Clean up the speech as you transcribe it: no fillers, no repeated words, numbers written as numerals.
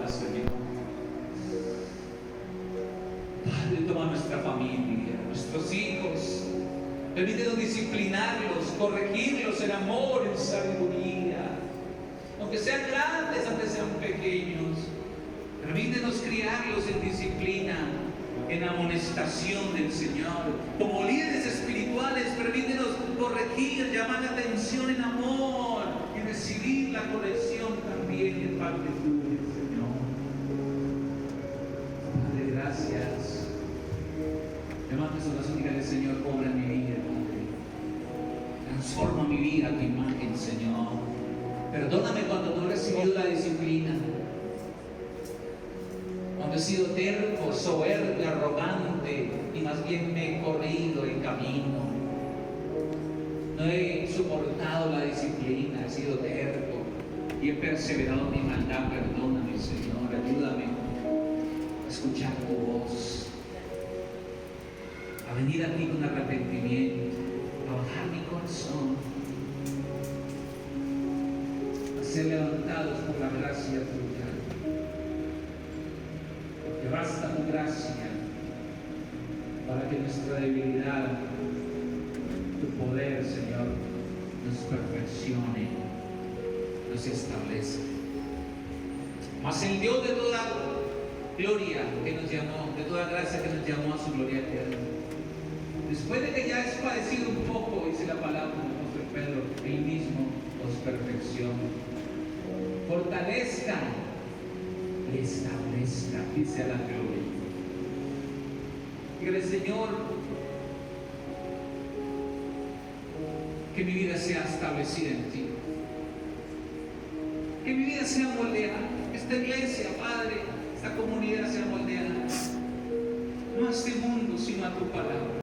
ahora, Señor. Padre, toma nuestra familia, nuestros hijos. Permítenos disciplinarlos, corregirlos en amor, en sabiduría. Aunque sean grandes, aunque sean pequeños. Permítenos criarlos en disciplina, en amonestación del Señor. Como líderes espirituales, permítenos corregir, llamar la atención en amor y recibir la corrección también en parte tuya, Señor. Padre, gracias. Levanta su oración y dígale: Señor, obra en mi vida, Padre. Transforma mi vida a tu imagen, Señor. Perdóname cuando no he recibido la disciplina. Cuando he sido terco, soberbio, arrogante y más bien me he corrido el camino. No he soportado la disciplina, he sido terco y he perseverado en mi maldad. Perdóname, Señor, ayúdame a escuchar tu voz, a venir a ti con arrepentimiento, a bajar mi corazón, a ser levantados por la gracia tuya. Porque basta tu gracia para que nuestra debilidad, tu poder, Señor, nos perfeccione, nos establezca. Mas el Dios de toda gloria que nos llamó, de toda gracia que nos llamó a su gloria eterna, después de que ya has padecido un poco, dice la palabra del apóstol Pedro, él mismo os perfecciona, fortalezca y establezca, dice a la gloria. Dígale: Señor, que mi vida sea establecida en ti, que mi vida sea moldeada, que esta iglesia, Padre, esta comunidad sea moldeada, no a este mundo, sino a tu palabra.